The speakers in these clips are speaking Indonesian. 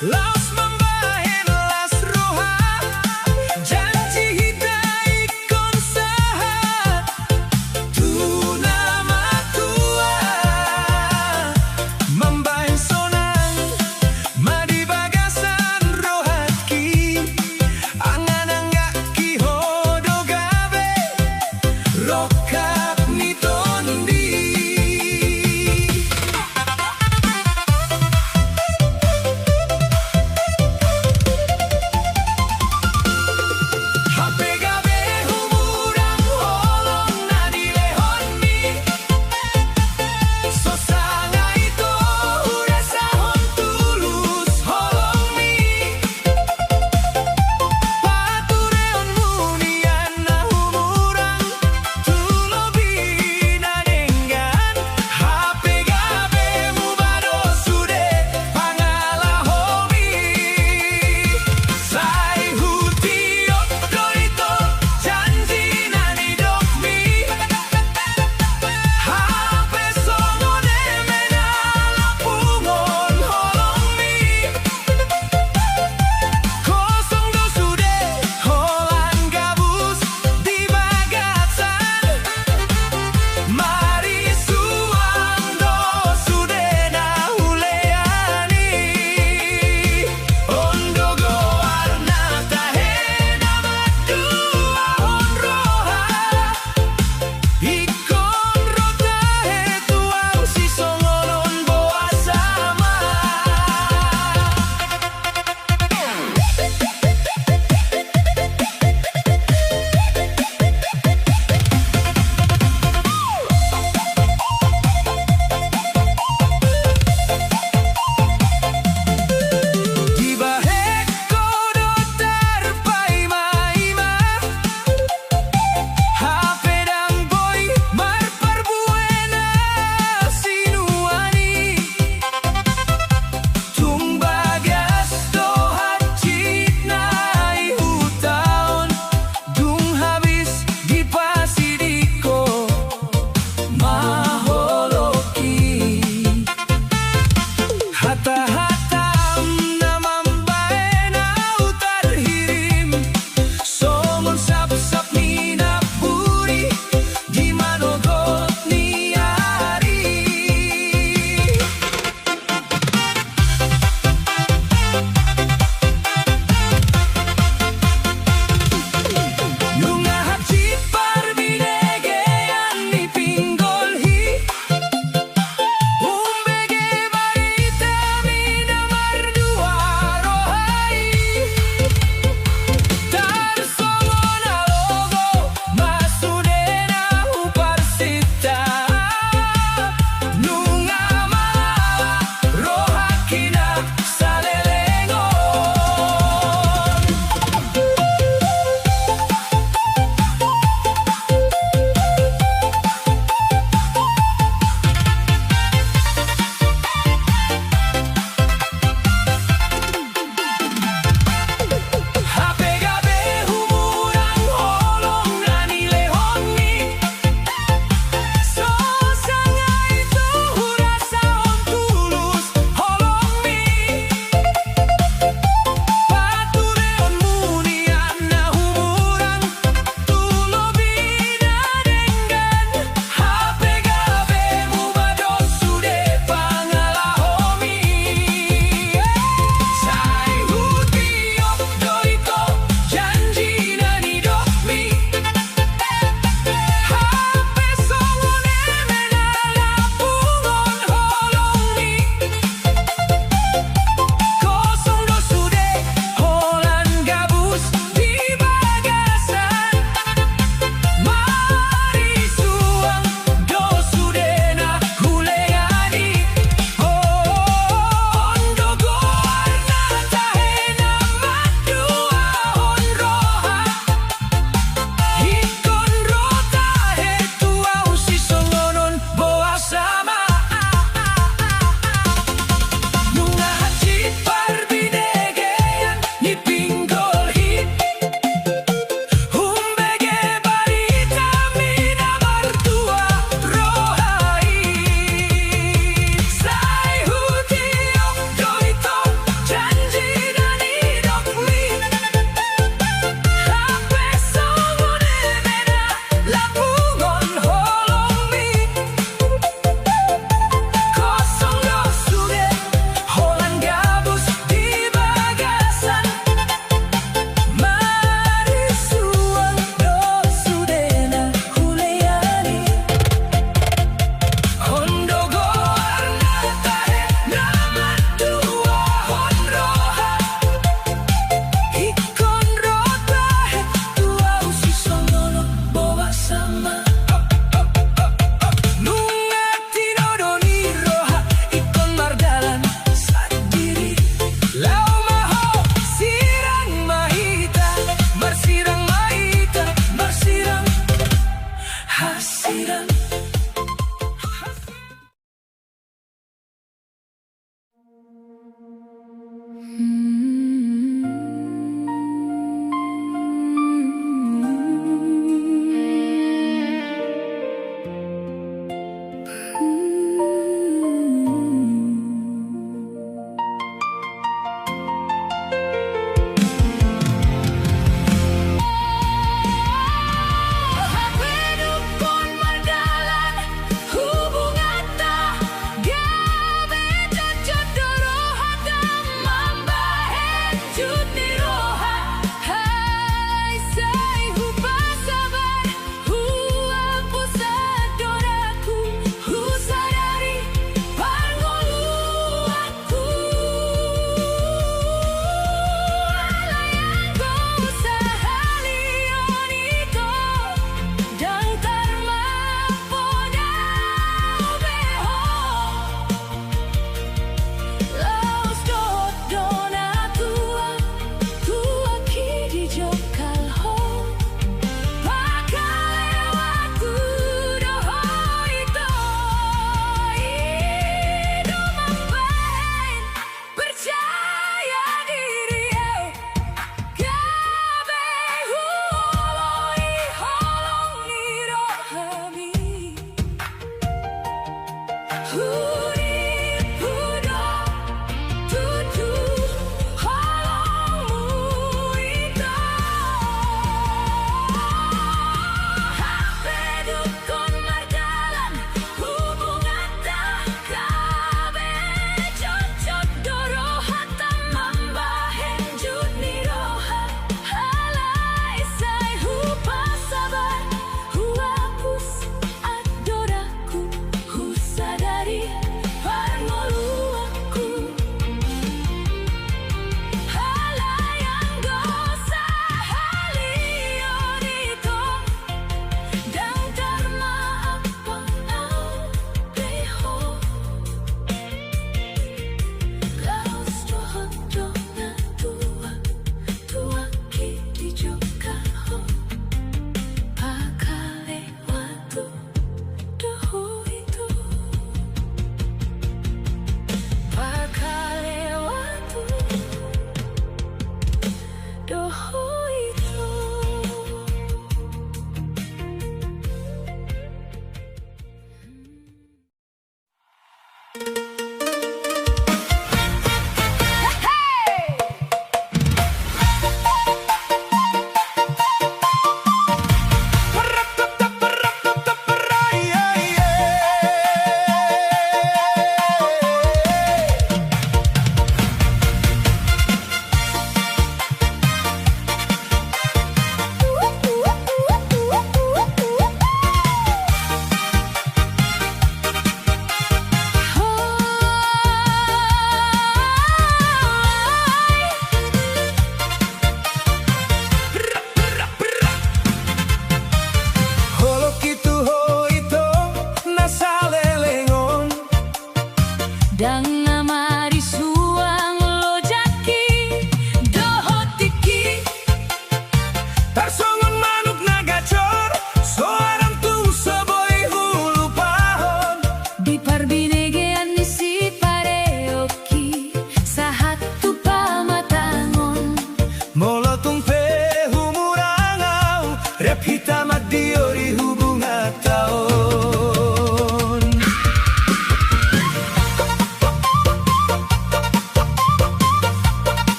Los membahin las roha, janji hidai konsaha, tu nama tua, membahin sonang, madi bagasan rohatki, angan anggak ki hodo gabe, rokap ni tondi.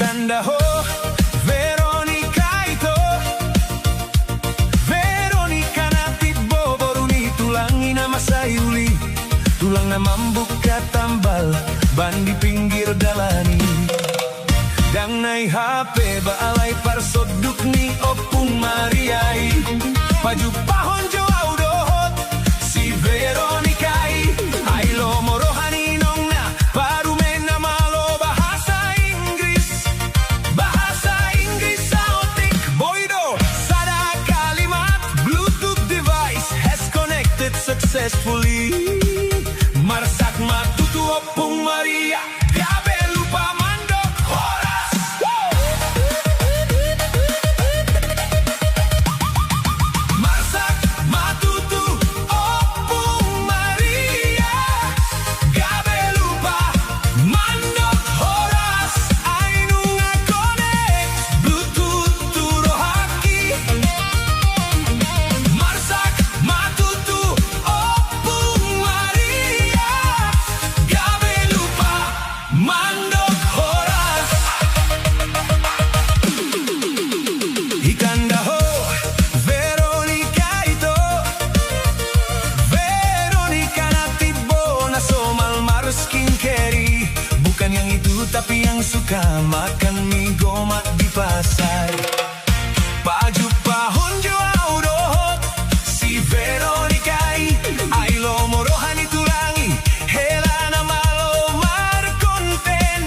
Itanda ho Veronica ito Veronica na tibo boruni tulangi na masayuli tulang na mambuka tambal ban di pinggir dalani dang nai HP baalay parsoduk ni opung mariai paju pahon jo audohot si Veronica ay lo morohani nong na parume na malo bahasa Inggris saotik boido sada kalimat Bluetooth device has connected successfully marsak matutu opung Maria gabe lupa mandok horas marsak matutu opung Maria gabe lupa mandok horas ainu nga connect Bluetooth turo haki marsak matutu opung Maria gabe lupa mandok horas Ikanda ho Veronica ito Veronica na tibo na somal mar skincare bukan yang itu tapi yang suka makan mie gomak di pasar paju pahon jo audohot si Veronica ay lo morohani tulangi hela na malo mar konten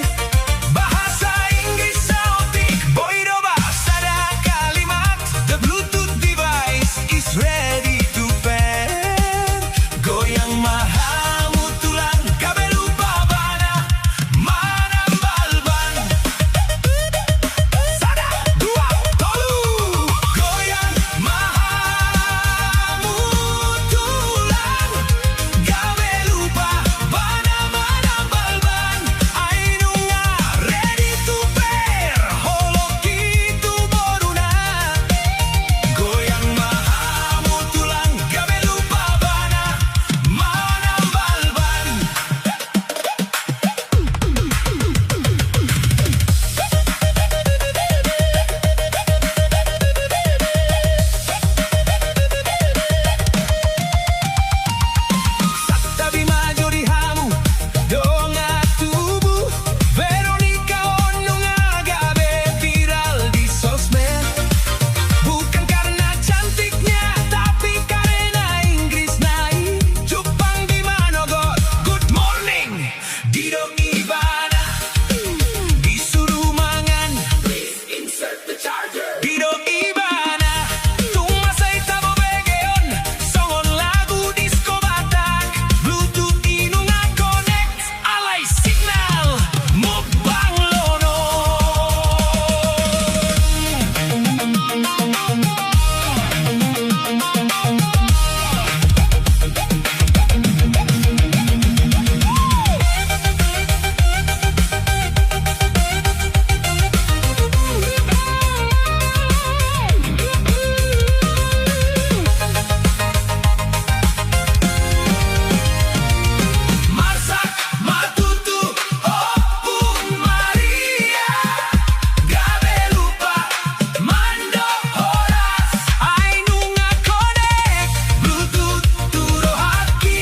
bahasa Inggris saotik boido bahasa da kalimat the Bluetooth device is ready to pair goyang mahamu tulang gabe lupa bana manambalban sada dua tolu goyang mahamu tulang gabe lupa bana manambalban ainu nga ready to pair holoki tu boruna goyang mahamu tulang gabe lupa bana manambalban Tabi majo di hamu donga tubuh Veronica ono nga gabe viral di sosmed bukan karena cantiknya tapi karena Inggris nai Jepang di manogot good morning didong ibana disuruh mangan please insert the charger didong ibana tumasay tabo begeon songon lagu disco batak Bluetooth inu nga connect alay signal mukbang lono marsak matutu opung Maria gabe lupa mandok horas ainu nga connect Bluetooth turo haki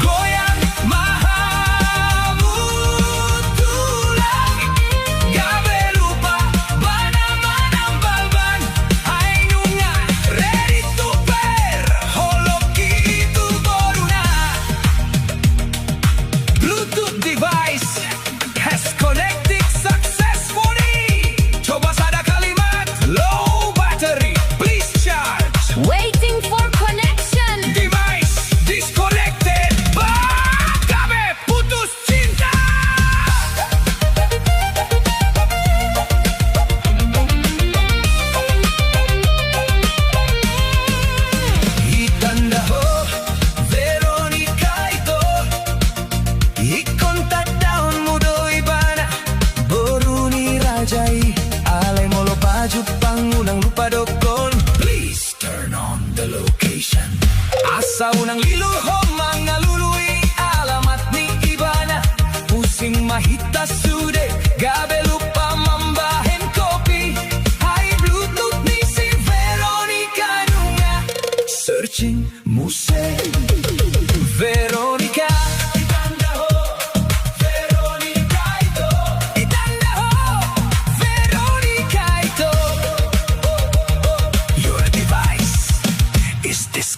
goyang mahamu tulang gabe lupa bana manambalban ainu nga ready to pair holoki tu boruna Bluetooth device has connected successfully coba sada kalimat low battery please charge Waiting for connection. device disconnected gabe putus cinta Itanda ho Veronica ito ikontak daun mudo ibana boruni rajai alay molo paju pangunang lupa dokon please turn on the location asa unang liluho mga lului alamat ni ibana pusing mahita sude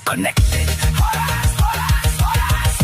connected. Horas, horas, horas.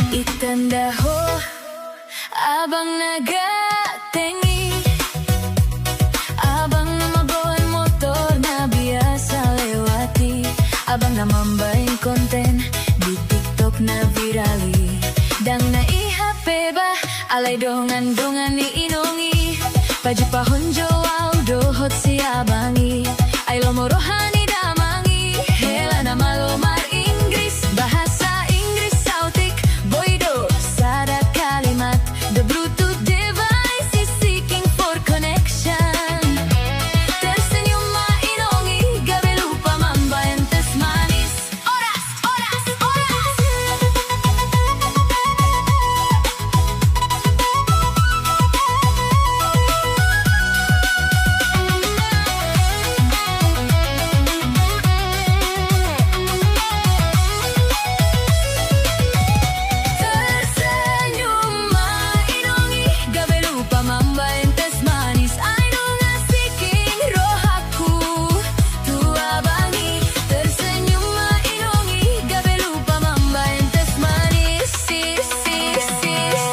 Itanda ho, abang nagatengi, abang namabawan motor na biasa lewati, abang namambahin konten di TikTok na virali, dang naihape ba alay dongan-dongan ni inongi, pajupahon jowaw dohot si abangi, ay lomorohani damangi, hela na malomar Inggris, bahasa Inggris sautik, boido sada kalimat, the Bluetooth device is seeking for connection. Tersenyum mainongi, gabe lupa mambayan tes manis. Oras, oras, oras. Tersenyum mainongi, gabe lupa mambayan tes manis. I know nga seeking rohaku, tua bangi. Tersenyum mainongi, gabe lupa mambayan tes manis. Sis, sis, sis.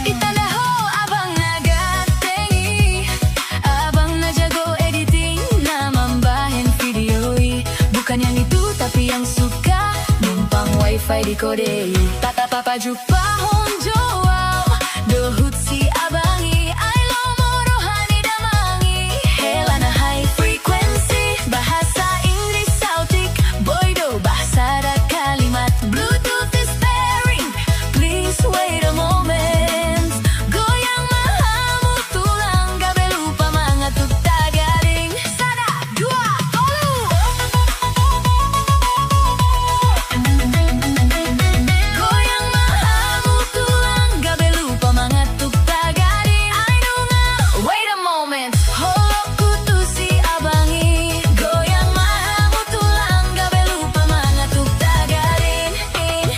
Itanda ho, abang nagatengi, abang najago editing, namambahin videoi. Bukan yang itu tapi yang suka numpang wifi di kode. Tata papa jupahon jowaw, dohut si abangi, ay lomorohani damangi, hela na high frequency, bahasa Inggris sautik, boido bahasa da kalimat, Bluetooth is pairing, please wait a moment, goyang mahamu tulang, gabe lupa mangatuk tagaring, sada, dua, tolu. Goyang mahamu tulang, gabe lupa mangatuk tagaring, I know nga, wait a moment, holoku tu si abangi, goyang mahamu tulang, gabe lupa mangatuk tagaring, in.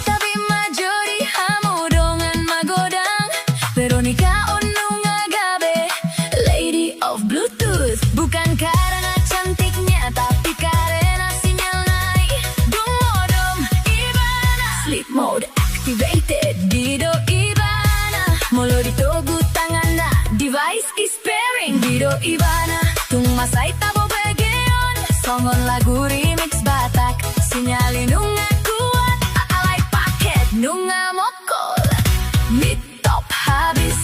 Tapi majori hamu dongan magodang, Veronica Onunga gabe, Lady of Bluetooth. Bukan karena cantiknya tapi karena sinyal naik. Dumodom Ibana, sleep mode activated, Dido Ibana. Molo ditogu tangan na, device is pairing, Dido Ibana. Tung masay tabo begeon, songon lagu remix Batak. Sinyali nunga kuat, alay paket nunga mokol, mid top habis.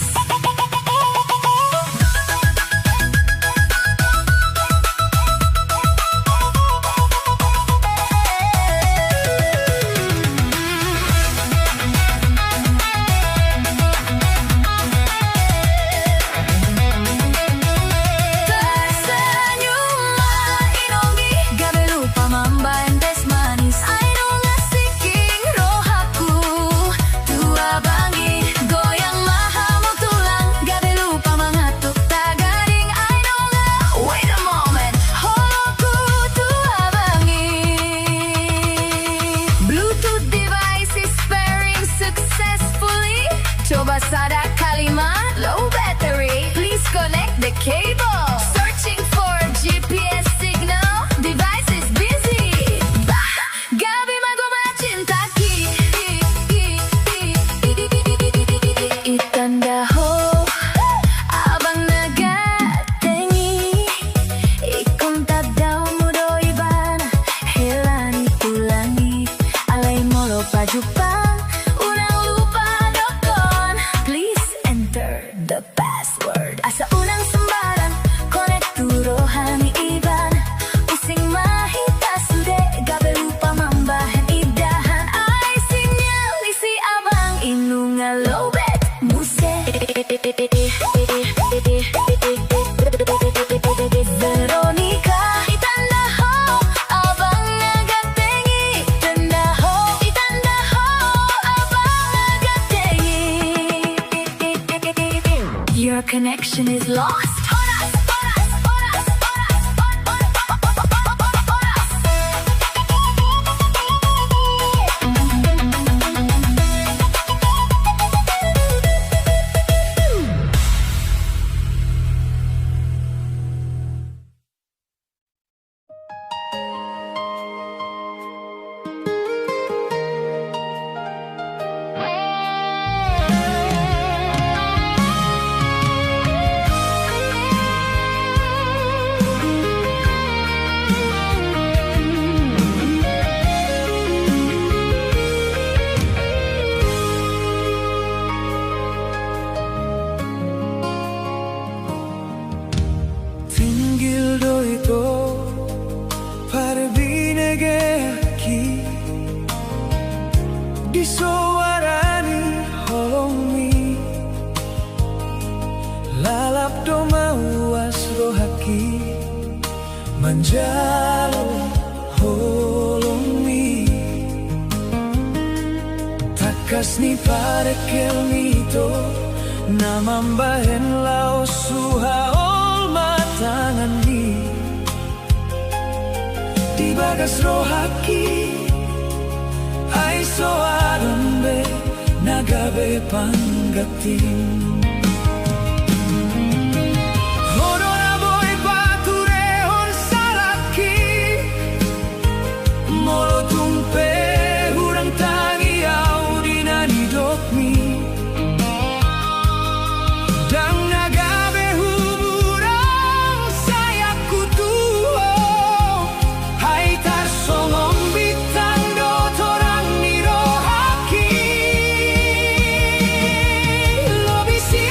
Tersenyum mainongi, gabe lupa gildo ito parbinege ki disuarani holomi lalap do mawas rohaki manjalo holomi takas ni parekel mito namambahen lao suha tangan ni di bagas rohaki ay so adombe nagabe panggating Hodona boy paturehon salaki molo tumpe hurang tangi au dinanidok mi dang nagabe huburang sayakku tuho hai tar songong bitang do torang ni rohaki lo bisi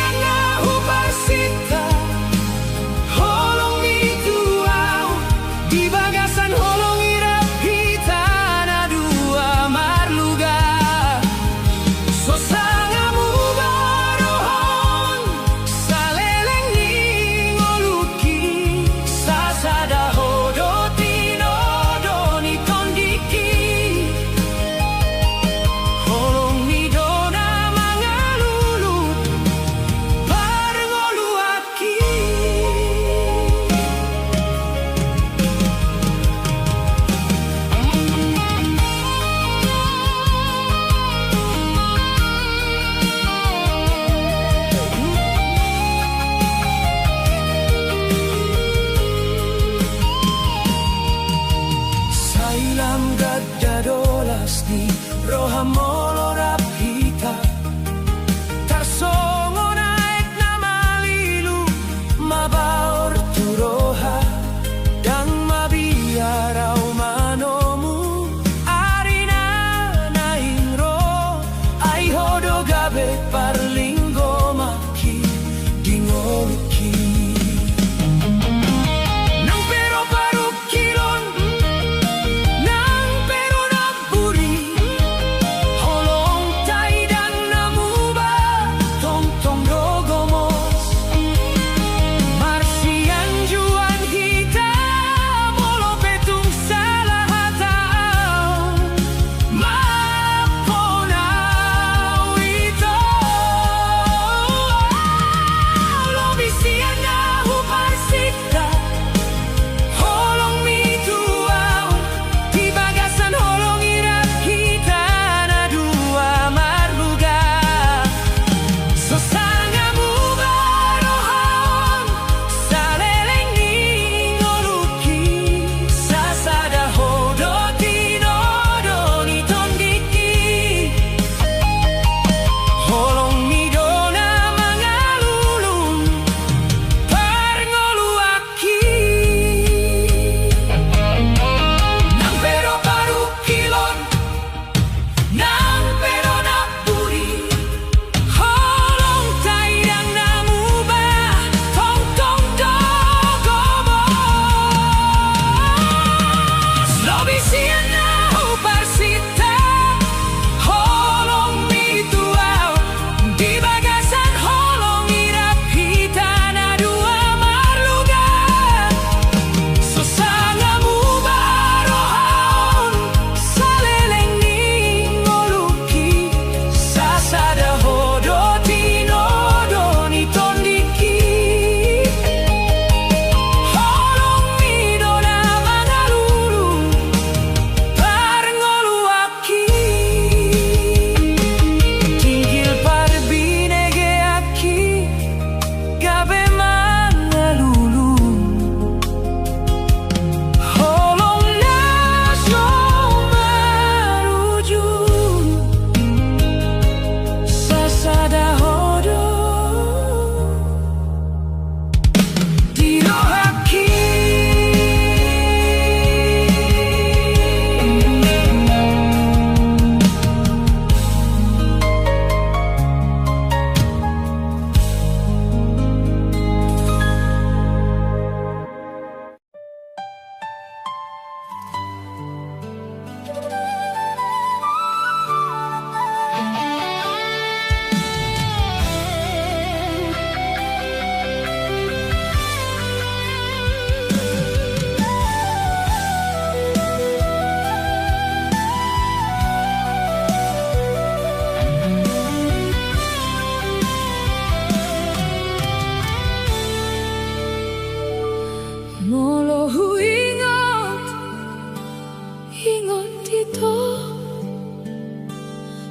ito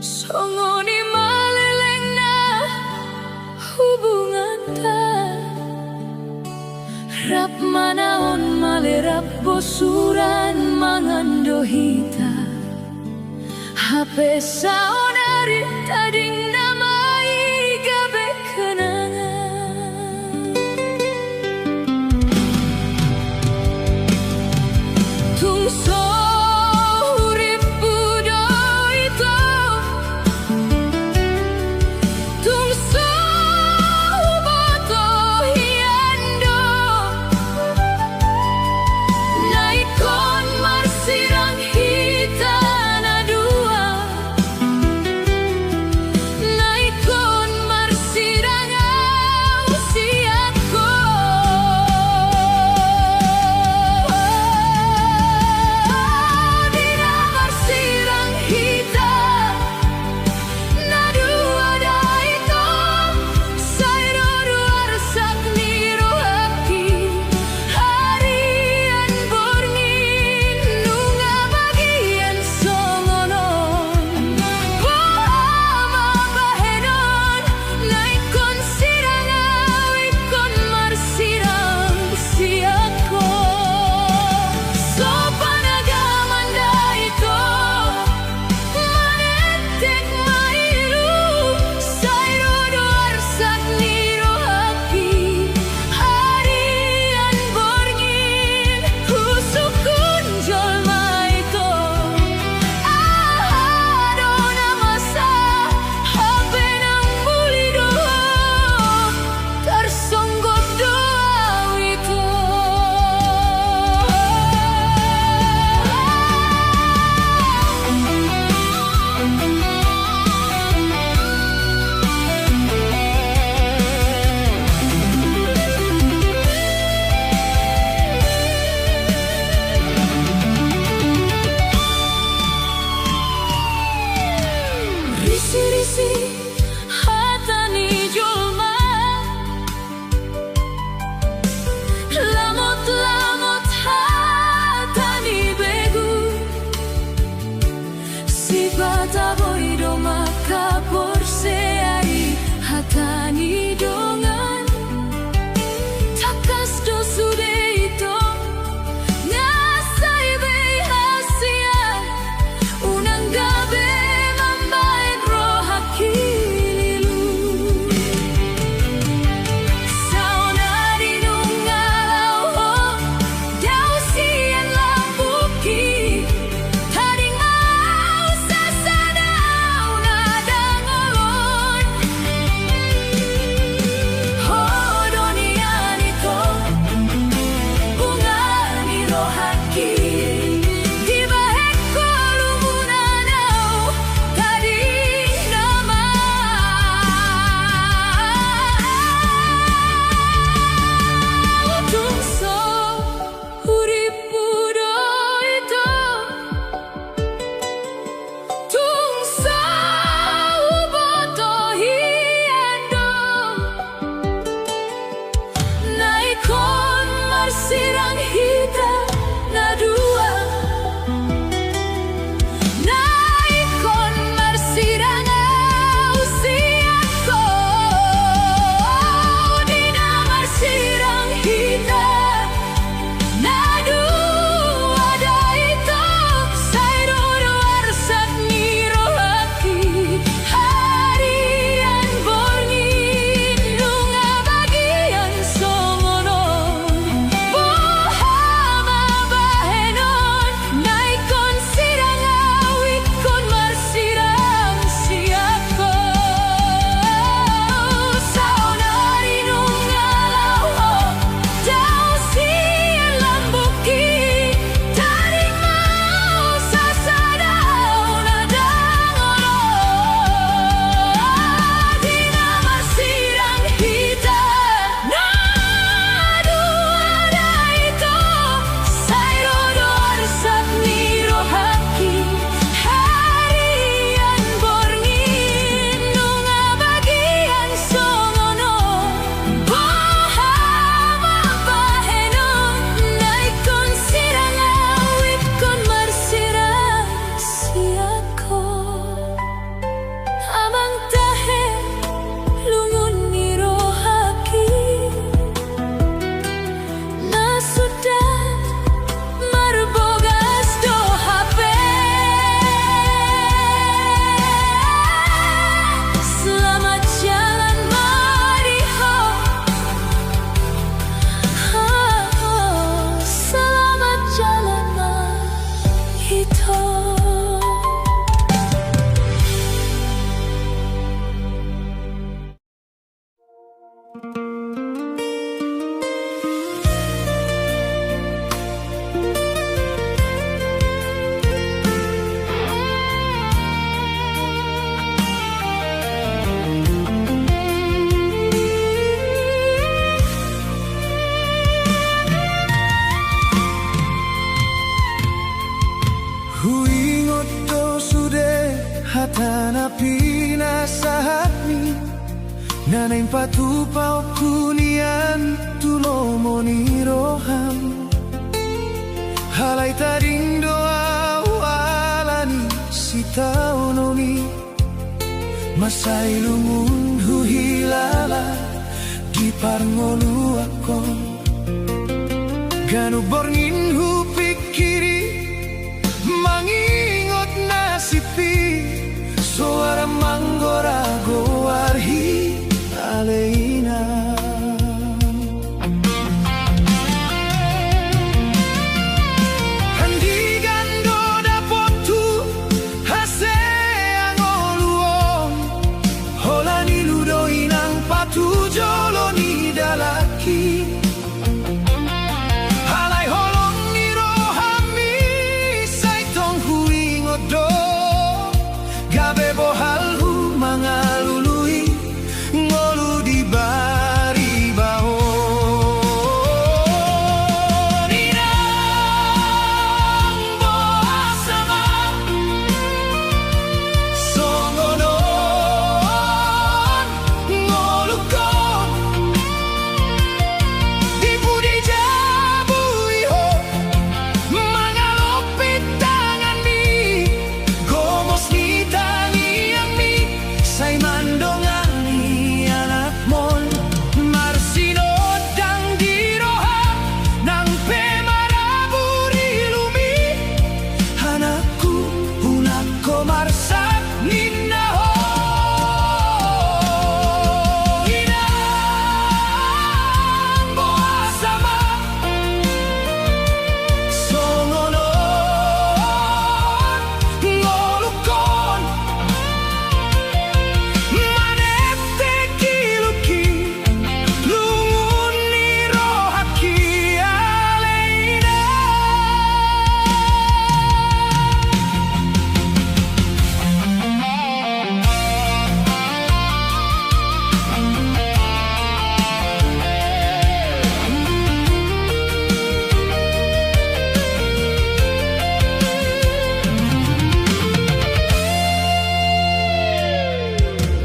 songoni maleleng na hubungan ta rap manaon malerap bosuran mangandohita hape saonari tading namai gabe kenangan tungso Hatani dongan takas do sude ito ngasay bay hasia unang gabi mambayan rohakililu saunari nung alaw ho daw siyan lambuki taring mau sasanaw na dangolon sirang hita na Nanay patu pao kunian tulo moni roham halay taring doa walani sitao nomi masay lungun huhilala di parngolu akon ganu borngin hu pikiri mangingot nasipi suara manggora gowarhi aleina handi gando dapotu hase angoluong holani ludo inang patu joloni dalaki halay holong ni rohami saitong huingodo gabe bohal hu mangalului ngolu di bari baho ninang boasama songonon ngolukon di budi jabui ho mangalopit tangan mi gomos ni tangi yang mi say mandongani anak mon marsinod dang diroha nang pemaraburi lumi anakku hunako marsak ninnaho inang boasama songonon ngolukon manete kiluki lungun ni rohaki aleina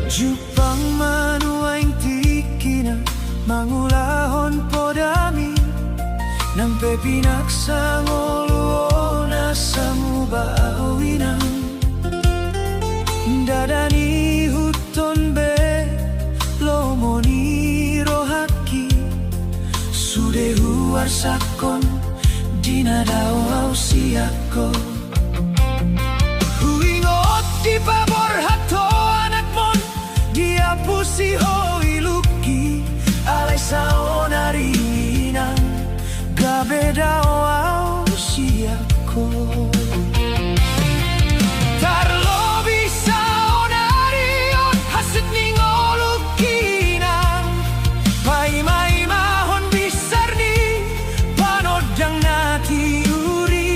Jupang manuaing tikina mangulahon podami nampe pinaksangoluona samubawinang dadani huton be lomoni rohaki sudehu arsakon dinadao ausiako huingot di pabor hato anak mon dia pusi hoi luki alay saonari inang gabedao ausiako tarlobi saonarion hasit ni ngolukinang paimay mahon bisar ni panodang nati uri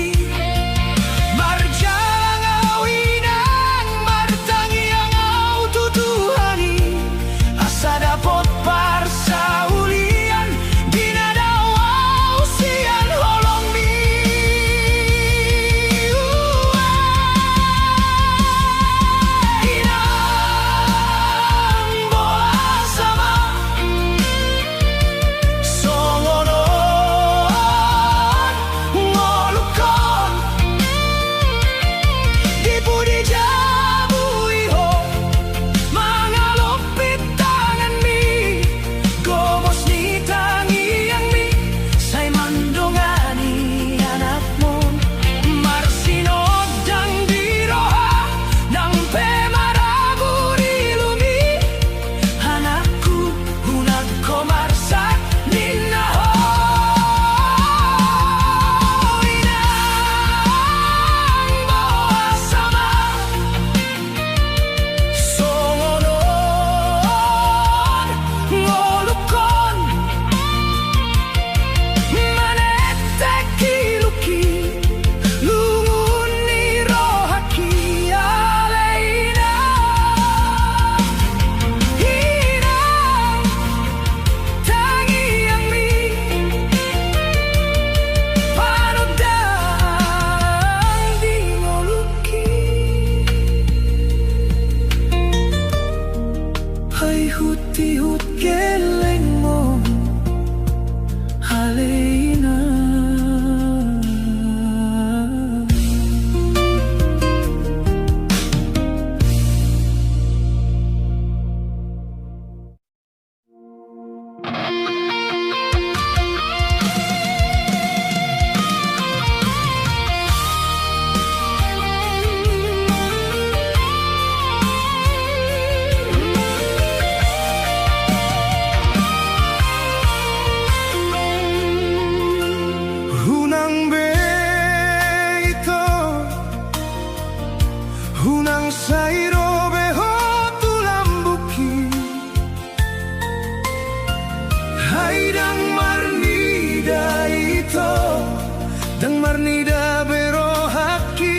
marnida bero haki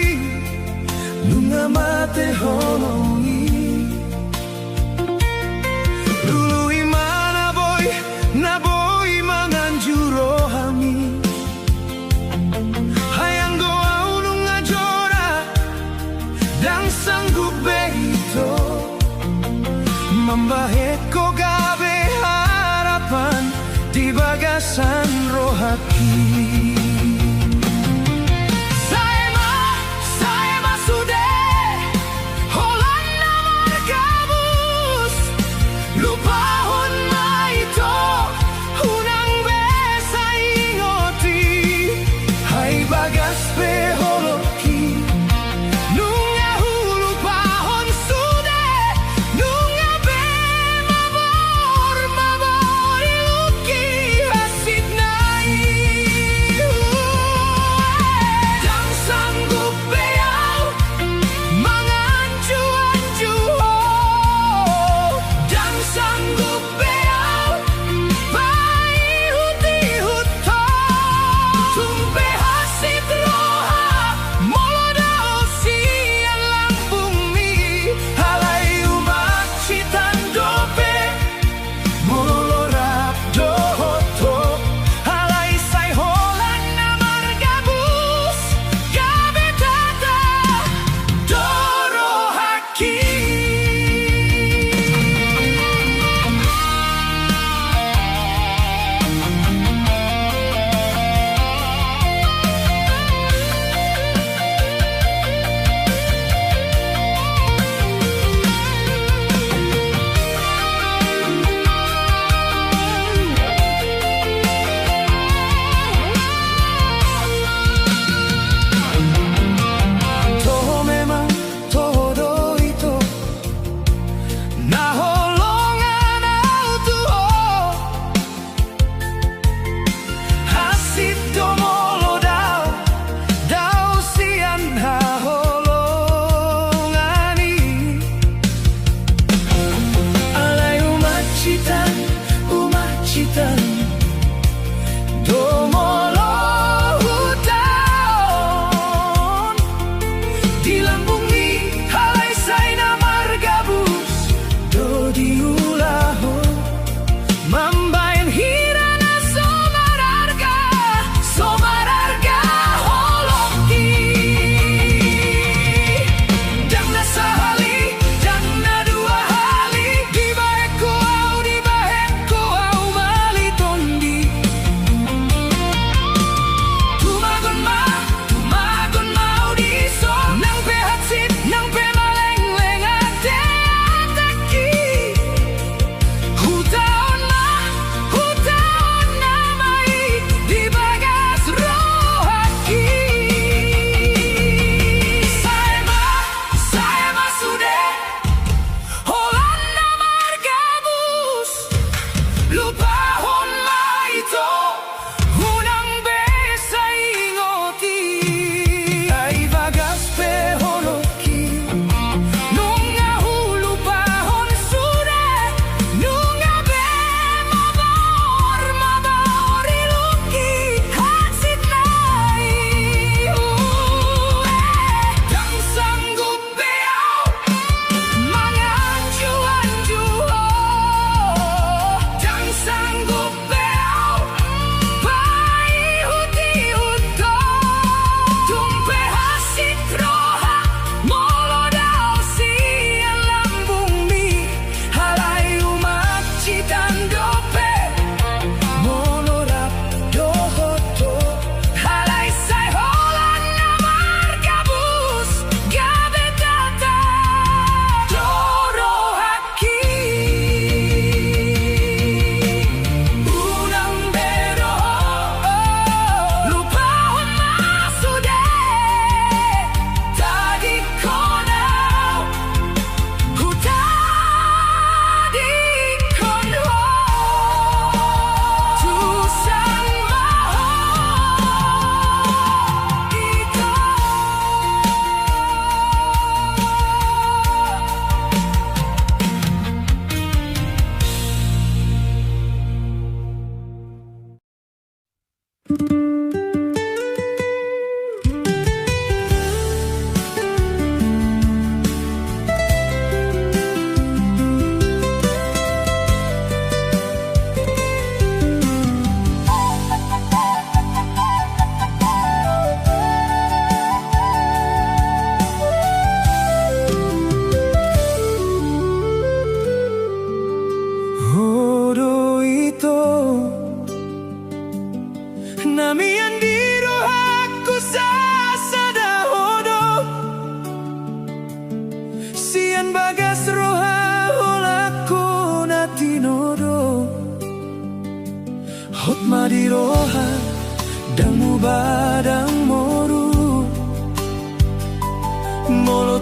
nunga mate honongi lului mana boy na boy manganjuro hami hayang goa nunga jora dan sanggup beito membahe ko gabe harapan di bagasan rohaki.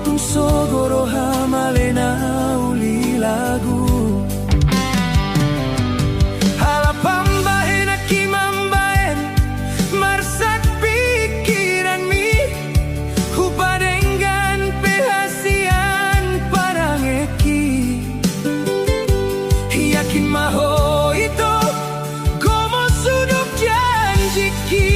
tung sogoro hamale na uli lagu. Halapang bahen at kimambahen, marsak pikiran mi, hupadenggan perhasian parang eki. Yakin maho ito, como sudok janjiki.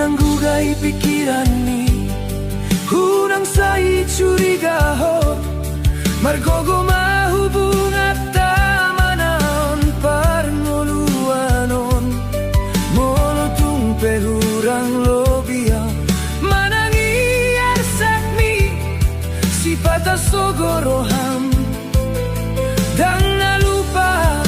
Gugay pikiran ni hunang say curiga ho, margogoma hubung at tamanon parngoluanon molotung perurang lobia manangi arsak mi si patasogoroham dang nalupa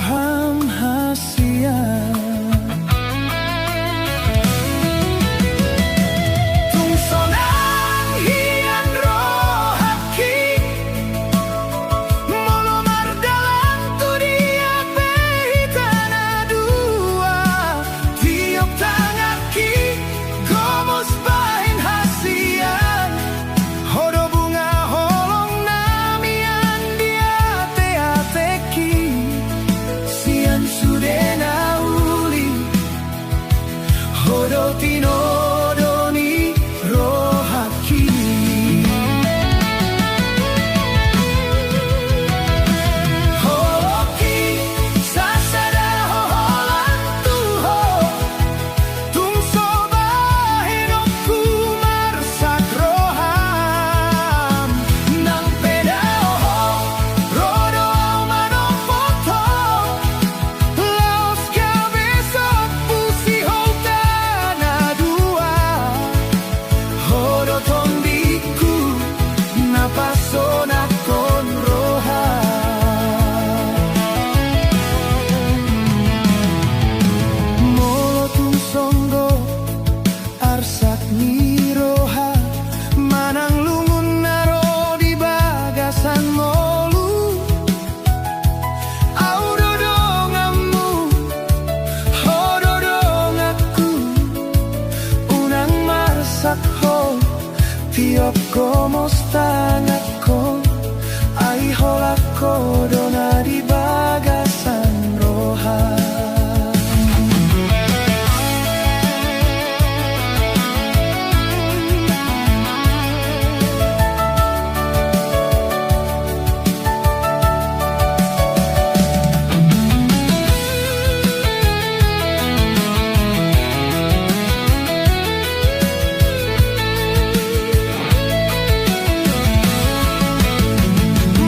roham hasian tung sonang hian rohaki molomar dalam tu dia pehitana dua tiup tangaki gomos bahin hasian hodo bunga holong namian dia teateki sian sudena uli hodo tinodoni rohaki hoki sasada hoholan tuho tung sobahin oku marsak roham nang pedaho rodo manopoto laos cabezot pusi holtana dua hodo tondiku napasona kon roham molo tung songgo arsak ni roha manang lungun naro di bagasan molu au dodongamu hododongaku unang marsak ho tiop komos tangako ai holako dona di bagasan roha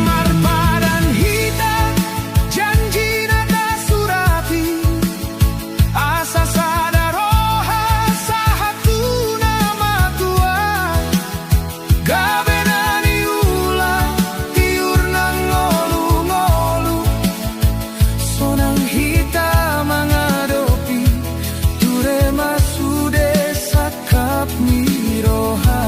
marpadan hita janji nata surati asa sada roha sahatu nama tua gabenani ula tiur nang ngolu-ngolu sonang hita mangadopi ture masude sakap ni roha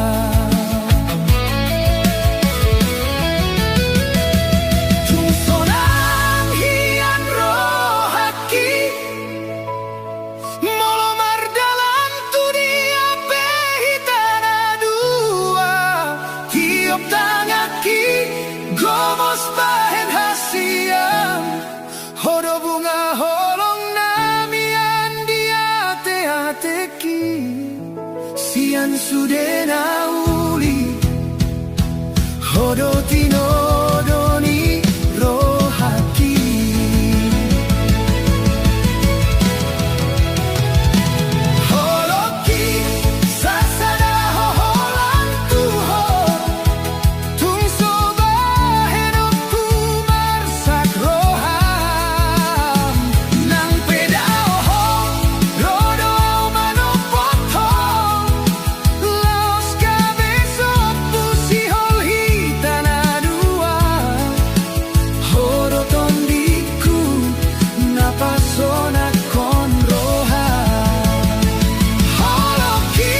tung sonang hian rohaki molomar dalam tu dia pehitana dua tiup tangaki gomos bahen hasian hodo bunga holong namian dia teateki sian sudena uli hodo tinodoni rohaki holoki sasada hoholan tuho tung sobahin oku marsak roham nang pedaho rodo manopoto laos cabezot pusi holhitana dua hodo tondiku napasona kon roham holoki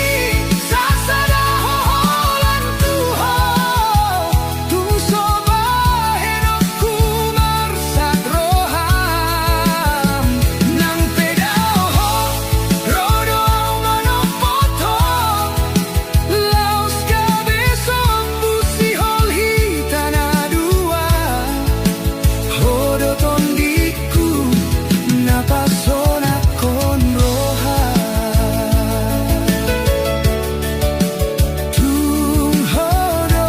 sasada hoholan tuho tung sobahin oku marsak roham nang pedaho rodo manopoto laos cabezot pusi holhitana dua hodo tondiku napasona kon roham tung hodo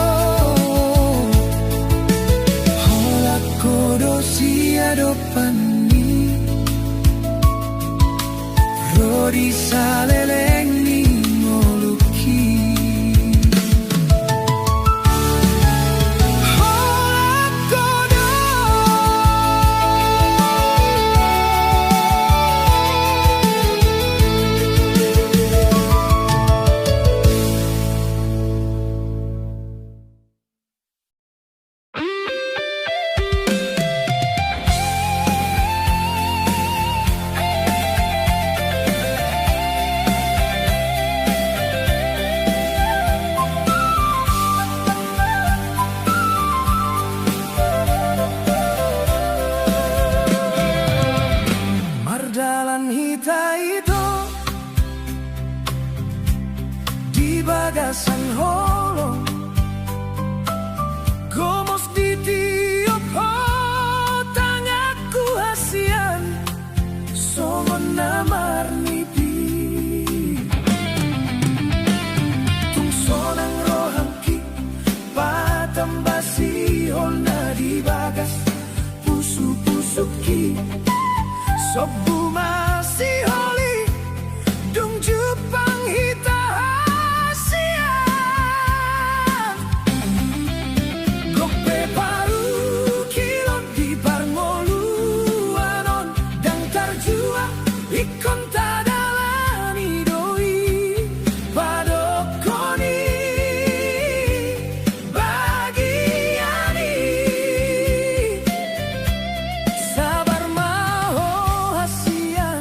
holakodo siado pani rodi saleleng ni moluki holakodo suki sobu masih holi dung Jepang hita hasian gope paru kilon di parngoluanon dan tarjua ikon tadalani doi padokoni bagiani sabar maho hasian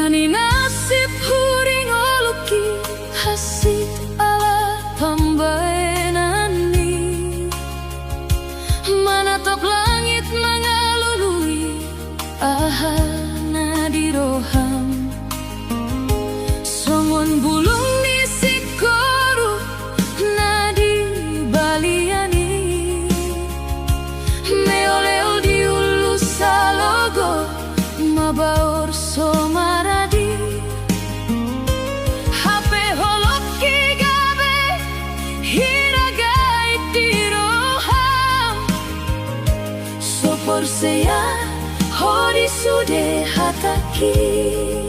Nani nasib huring oluki hasit ala pambaenani manatap langit mengalului ahana di roham songon bulung nisi koru nadi baliani meoleo di ulu salogo mabaor somaradi hape holoki gabe hiragai di roham sopor seya hori sude hataki